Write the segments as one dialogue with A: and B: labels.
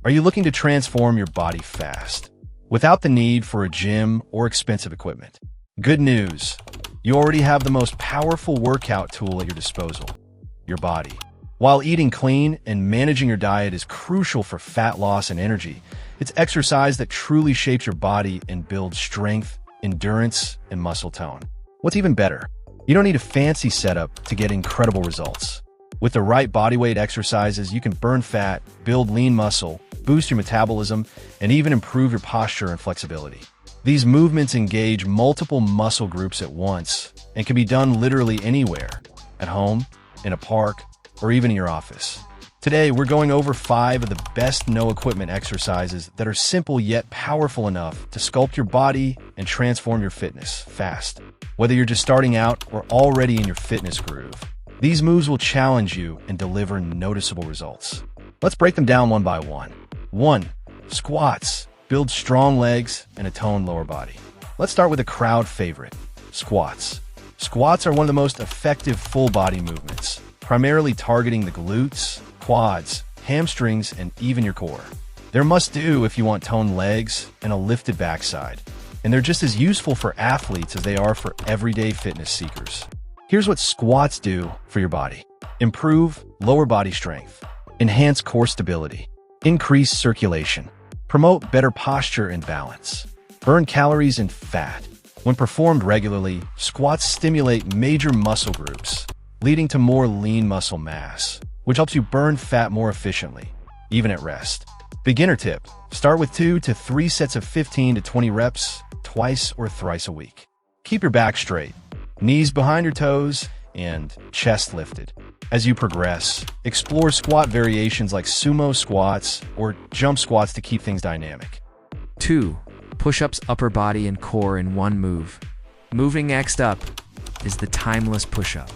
A: Are you looking to transform your body fast, without the need for a gym or expensive equipment? Good news, you already have the most powerful workout tool at your disposal, your body. While eating clean and managing your diet is crucial for fat loss and energy, it's exercise that truly shapes your body and builds strength, endurance, and muscle tone. What's even better, you don't need a fancy setup to get incredible results. With the right bodyweight exercises, you can burn fat, build lean muscle, boost your metabolism, and even improve your posture and flexibility. These movements engage multiple muscle groups at once and can be done literally anywhere, at home, in a park, or even in your office. Today, we're going over 5 of the best no-equipment exercises that are simple yet powerful enough to sculpt your body and transform your fitness fast. Whether you're just starting out or already in your fitness groove, these moves will challenge you and deliver noticeable results. Let's break them down one by one. 1. Squats. Build strong legs and a toned lower body. Let's start with a crowd favorite, squats. Squats are one of the most effective full-body movements, primarily targeting the glutes, quads, hamstrings, and even your core. They're must-do if you want toned legs and a lifted backside, and they're just as useful for athletes as they are for everyday fitness seekers. Here's what squats do for your body. Improve lower body strength, enhance core stability, increase circulation, promote better posture and balance, burn calories and fat. When performed regularly, squats stimulate major muscle groups, leading to more lean muscle mass, which helps you burn fat more efficiently, even at rest. Beginner tip, start with 2 to 3 sets of 15 to 20 reps, twice or thrice a week. Keep your back straight, knees behind your toes, and chest lifted. As you progress, explore squat variations like sumo squats or jump squats to keep things dynamic.
B: 2. Push-ups upper body and core in one move. Moving next up is the timeless push-up,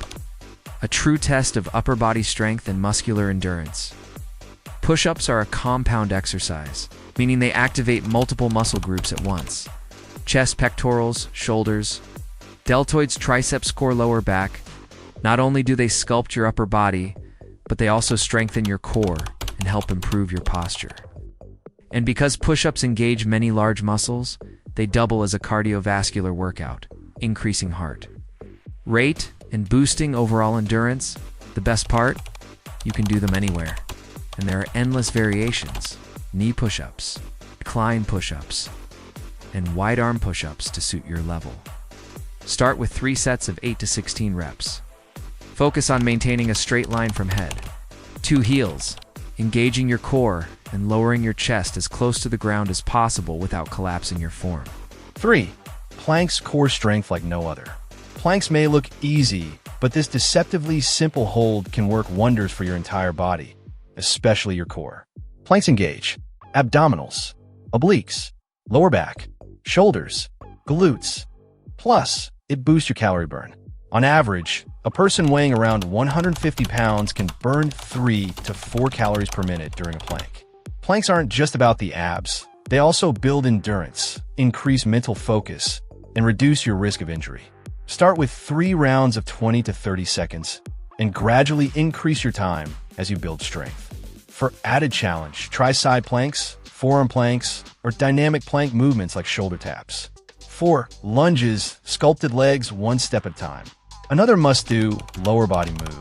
B: a true test of upper body strength and muscular endurance. Push-ups are a compound exercise, meaning they activate multiple muscle groups at once. Chest, pectorals, shoulders, deltoids, triceps, core, lower back. Not only do they sculpt your upper body, but they also strengthen your core and help improve your posture. And because push-ups engage many large muscles, they double as a cardiovascular workout, increasing heart rate and boosting overall endurance. The best part? You can do them anywhere. And there are endless variations: knee push-ups, recline push-ups, and wide arm push-ups to suit your level. Start with 3 sets of 8 to 16 reps. Focus on maintaining a straight line from head to heels, engaging your core and lowering your chest as close to the ground as possible without collapsing your form.
A: 3. Planks, core strength like no other. Planks may look easy, but this deceptively simple hold can work wonders for your entire body, especially your core. Planks engage abdominals, obliques, lower back, shoulders, glutes. Plus, it boosts your calorie burn. On average, a person weighing around 150 pounds can burn 3 to 4 calories per minute during a plank. Planks aren't just about the abs. They also build endurance, increase mental focus, and reduce your risk of injury. Start with 3 rounds of 20 to 30 seconds and gradually increase your time as you build strength. For added challenge, try side planks, forearm planks, or dynamic plank movements like shoulder taps. 4. Lunges, sculpted legs one step at a time. Another must-do lower body move,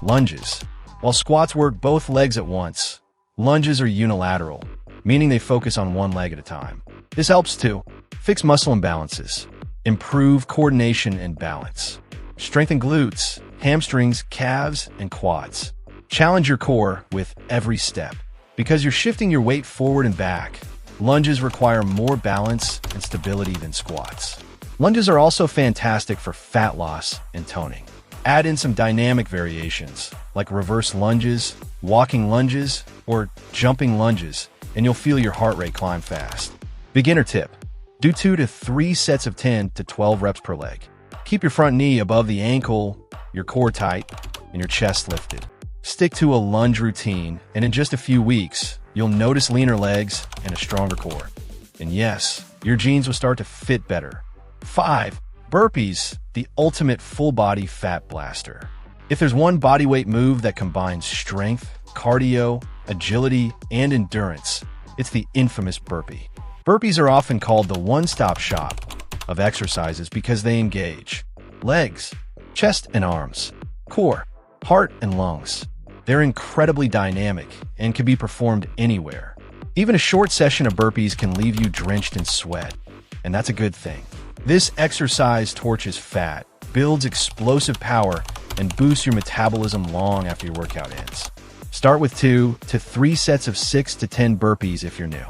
A: lunges. While squats work both legs at once, lunges are unilateral, meaning they focus on one leg at a time. This helps to fix muscle imbalances, improve coordination and balance, strengthen glutes, hamstrings, calves, and quads. Challenge your core with every step. Because you're shifting your weight forward and back, lunges require more balance and stability than squats. Lunges are also fantastic for fat loss and toning. Add in some dynamic variations, like reverse lunges, walking lunges, or jumping lunges, and you'll feel your heart rate climb fast. Beginner tip, do 2 to 3 sets of 10 to 12 reps per leg. Keep your front knee above the ankle, your core tight, and your chest lifted. Stick to a lunge routine, and in just a few weeks, you'll notice leaner legs and a stronger core. And yes, your jeans will start to fit better. 5. Burpees, the ultimate full-body fat blaster. If there's one bodyweight move that combines strength, cardio, agility, and endurance. It's the infamous burpee. Burpees are often called the one-stop shop of exercises because they engage legs, chest and arms, core, heart and lungs. They're incredibly dynamic and can be performed anywhere. Even a short session of burpees can leave you drenched in sweat, and that's a good thing. This exercise torches fat, builds explosive power, and boosts your metabolism long after your workout ends. Start with 2 to 3 sets of 6 to 10 burpees if you're new.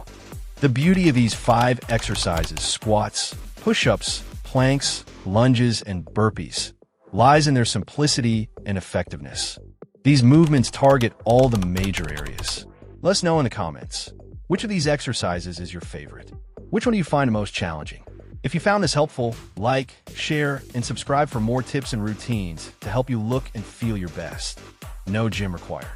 A: The beauty of these 5 exercises, squats, push-ups, planks, lunges, and burpees, lies in their simplicity and effectiveness. These movements target all the major areas. Let us know in the comments, which of these exercises is your favorite? Which one do you find most challenging? If you found this helpful, like, share, and subscribe for more tips and routines to help you look and feel your best. No gym required.